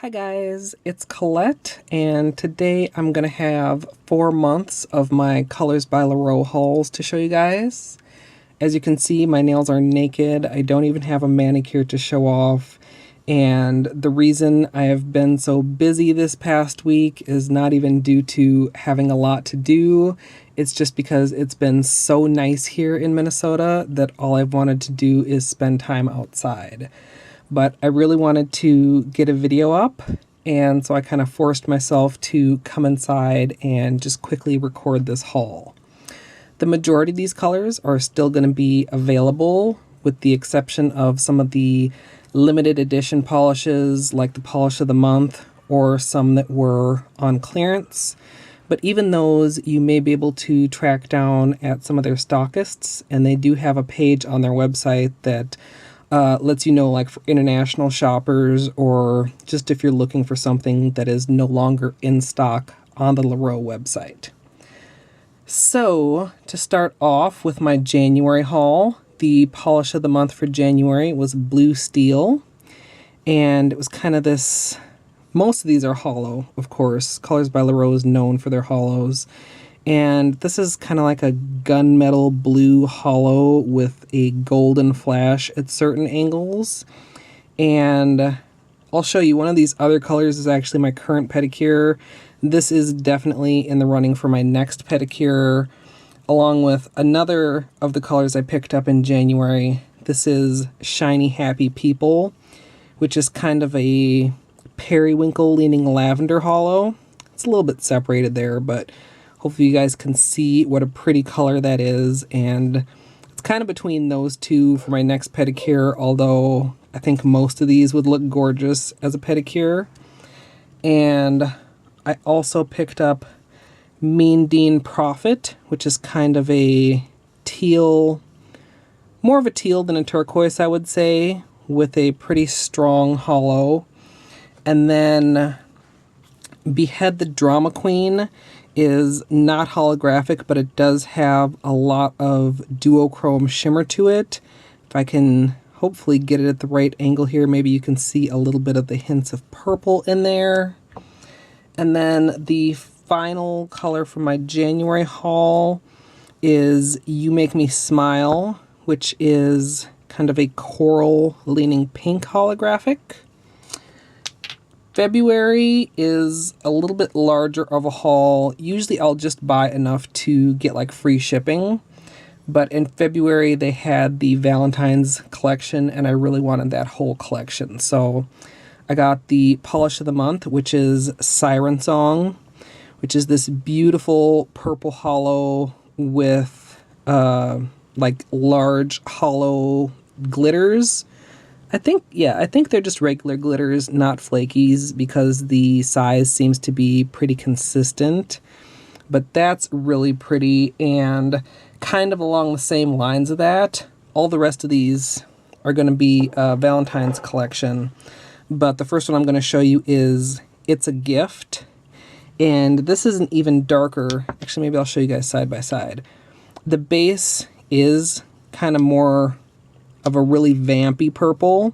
Hi guys, it's Colette, and today I'm going to have 4 months of my Colors by Llarowe hauls to show you guys. As you can see, my nails are naked. I don't even have a manicure to show off, and the reason I have been so busy this past week is not even due to having a lot to do. It's just because it's been so nice here in Minnesota that all I've wanted to do is spend time outside. But I really wanted to get a video up, and so I kind of forced myself to come inside and just quickly record this haul. The majority of these colors are still going to be available, with the exception of some of the limited edition polishes like the polish of the month or some that were on clearance. But even those you may be able to track down at some of their stockists, and they do have a page on their website that lets you know, like for international shoppers or just if you're looking for something that is no longer in stock on the Llarowe website. So to start off with my January haul, the polish of the month for January was Blue Steel, and it was kind of this, most of these are hollow, of course. Colors by Llarowe is known for their hollows. And this is kind of like a gunmetal blue hollow with a golden flash at certain angles. And I'll show you, one of these other colors is actually my current pedicure. This is definitely in the running for my next pedicure, along with another of the colors I picked up in January. This is Shiny Happy People, which is kind of a periwinkle leaning lavender hollow. It's a little bit separated there, but hopefully you guys can see what a pretty color that is, and it's kind of between those two for my next pedicure, although I think most of these would look gorgeous as a pedicure. And I also picked up Mean Dean Prophet, which is kind of a teal, more of a teal than a turquoise, I would say, with a pretty strong hollow. And then Behead the Drama Queen is not holographic, but it does have a lot of duochrome shimmer to it. If I can hopefully get it at the right angle here, maybe you can see a little bit of the hints of purple in there. And then the final color from my January haul is You Make Me Smile, which is kind of a coral leaning pink holographic. February is a little bit larger of a haul. Usually I'll just buy enough to get like free shipping, but in February they had the Valentine's collection and I really wanted that whole collection. So I got the polish of the month, which is Siren Song, which is this beautiful purple hollow with like large hollow glitters. I think they're just regular glitters, not flakies, because the size seems to be pretty consistent. But that's really pretty, and kind of along the same lines of that, all the rest of these are going to be Valentine's collection. But the first one I'm going to show you is It's a Gift, and this is an even darker. Actually, maybe I'll show you guys side by side. The base is kind of more of a really vampy purple,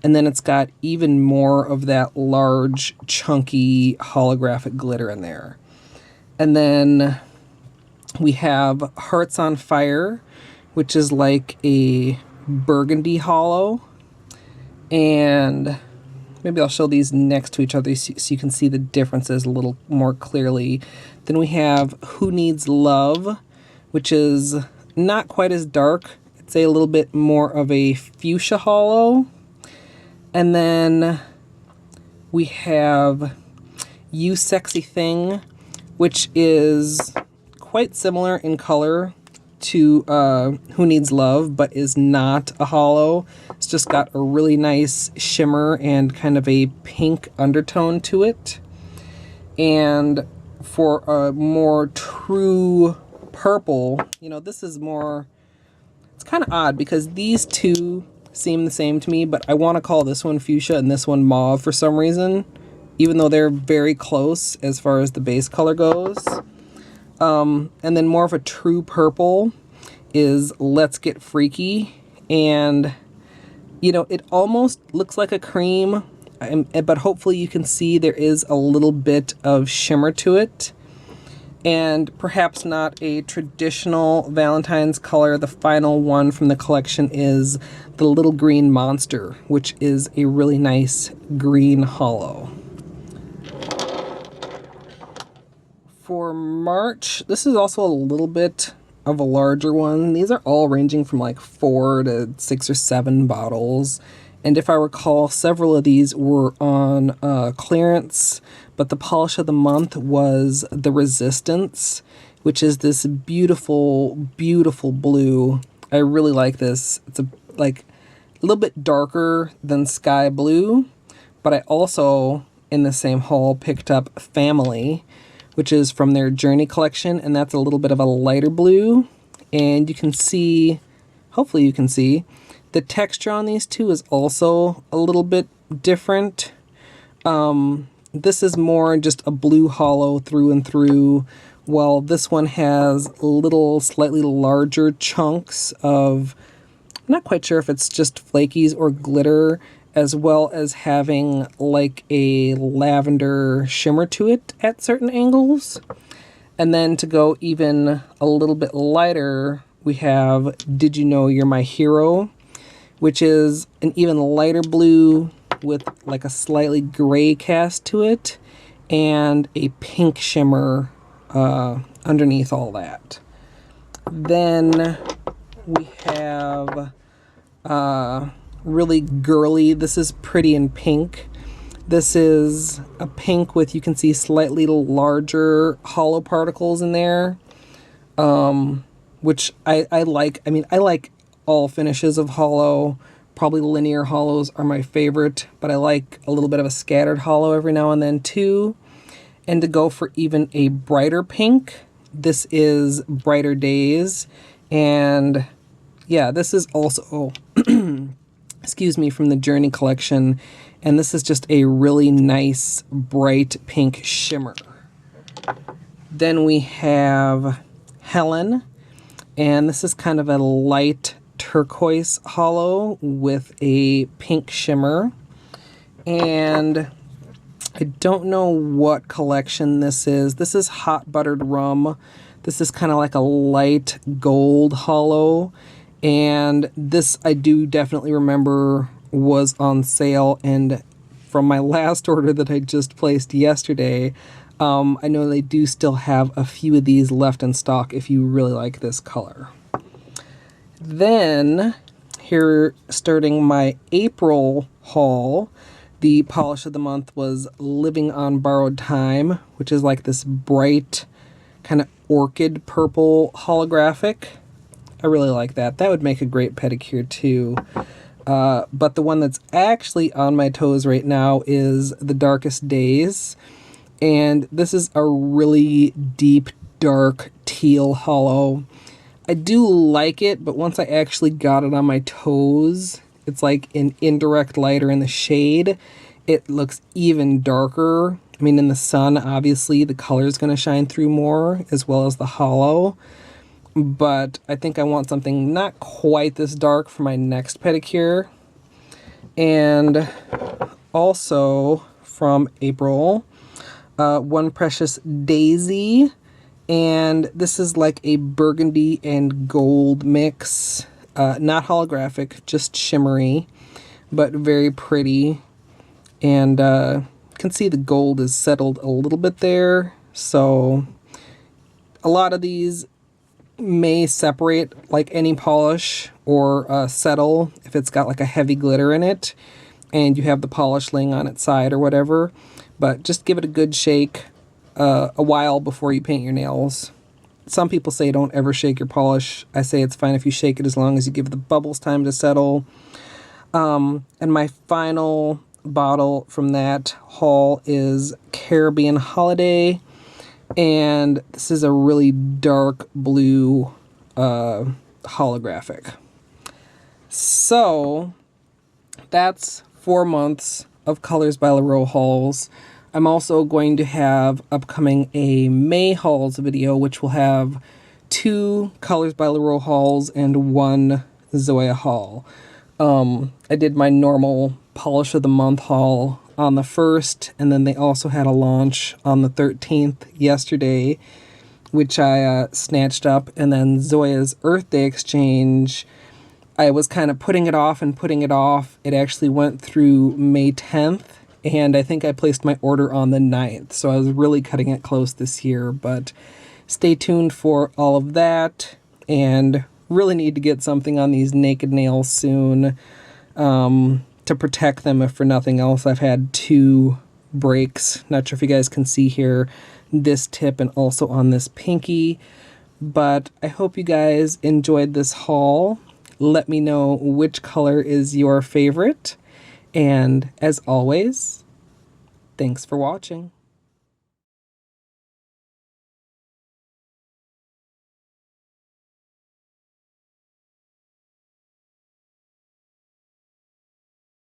and then it's got even more of that large chunky holographic glitter in there. And then we have Hearts on Fire, which is like a burgundy hollow, and maybe I'll show these next to each other so you can see the differences a little more clearly. Then we have Who Needs Love, which is not quite as dark. It's a little bit more of a fuchsia hollow. And then we have You Sexy Thing, which is quite similar in color to Who Needs Love, but is not a hollow. It's just got a really nice shimmer and kind of a pink undertone to it. And for a more true purple, you know, this is more, it's kind of odd because these two seem the same to me, but I want to call this one fuchsia and this one mauve for some reason, even though they're very close as far as the base color goes. And then more of a true purple is Let's Get Freaky, and you know, it almost looks like a cream. but hopefully you can see there is a little bit of shimmer to it. And perhaps not a traditional Valentine's color. The final one from the collection is the Little Green Monster, which is a really nice green holo. For March, this is also a little bit of a larger one. These are all ranging from like 4 to 6 or 7 bottles. And if I recall, several of these were on clearance, but the polish of the month was the Resistance, which is this beautiful, beautiful blue. I really like this. It's like a little bit darker than sky blue, but I also, in the same haul, picked up Family, which is from their Journey collection, and that's a little bit of a lighter blue. And you can see, hopefully you can see, the texture on these two is also a little bit different. This is more just a blue holo through and through, while this one has little, slightly larger chunks of, I'm not quite sure if it's just flakies or glitter, as well as having like a lavender shimmer to it at certain angles. And then to go even a little bit lighter, we have Did You Know You're My Hero, which is an even lighter blue with like a slightly gray cast to it and a pink shimmer underneath all that. Then we have really girly, this is Pretty in Pink. This is a pink with, you can see, slightly larger holo particles in there, which I like. I mean, I like all finishes of holo. Probably linear holos are my favorite, but I like a little bit of a scattered holo every now and then too. And to go for even a brighter pink, this is Brighter Days. And yeah, this is also, excuse me, from the Journey collection. And this is just a really nice, bright pink shimmer. Then we have Helen. And this is kind of a light turquoise holo with a pink shimmer. And I don't know what collection this is. This is Hot Buttered Rum. This is kind of like a light gold holo. And this I do definitely remember was on sale. And from my last order that I just placed yesterday, I know they do still have a few of these left in stock if you really like this color. Then, here starting my April haul, the polish of the month was Living on Borrowed Time, which is like this bright kind of orchid purple holographic. I really like that. That would make a great pedicure too. But the one that's actually on my toes right now is The Darkest Days. And this is a really deep, dark teal holo. I do like it, but once I actually got it on my toes, it's like an indirect lighter in the shade. It looks even darker. I mean, in the sun, obviously, the color is going to shine through more, as well as the holo. But I think I want something not quite this dark for my next pedicure. And also from April, One Precious Daisy. And this is like a burgundy and gold mix. Not holographic, just shimmery, but very pretty. And you can see the gold is settled a little bit there. So a lot of these may separate like any polish or settle if it's got like a heavy glitter in it and you have the polish laying on its side or whatever. But just give it a good shake a while before you paint your nails. Some people say don't ever shake your polish. I say it's fine if you shake it as long as you give the bubbles time to settle. And my final bottle from that haul is Caribbean Holiday. And this is a really dark blue holographic. So that's 4 months of Colors by Llarowe hauls. I'm also going to have upcoming a May hauls video, which will have 2 Colors by Llarowe hauls and 1 Zoya haul. I did my normal polish of the month haul on the 1st, and then they also had a launch on the 13th yesterday, which I snatched up. And then Zoya's Earth Day exchange, I was kind of putting it off and putting it off. It actually went through May 10th, and I think I placed my order on the 9th, so I was really cutting it close this year. But stay tuned for all of that, and really need to get something on these naked nails soon to protect them, if for nothing else. I've had 2 breaks. Not sure if you guys can see here, this tip and also on this pinky. But I hope you guys enjoyed this haul. Let me know which color is your favorite. And as always, thanks for watching.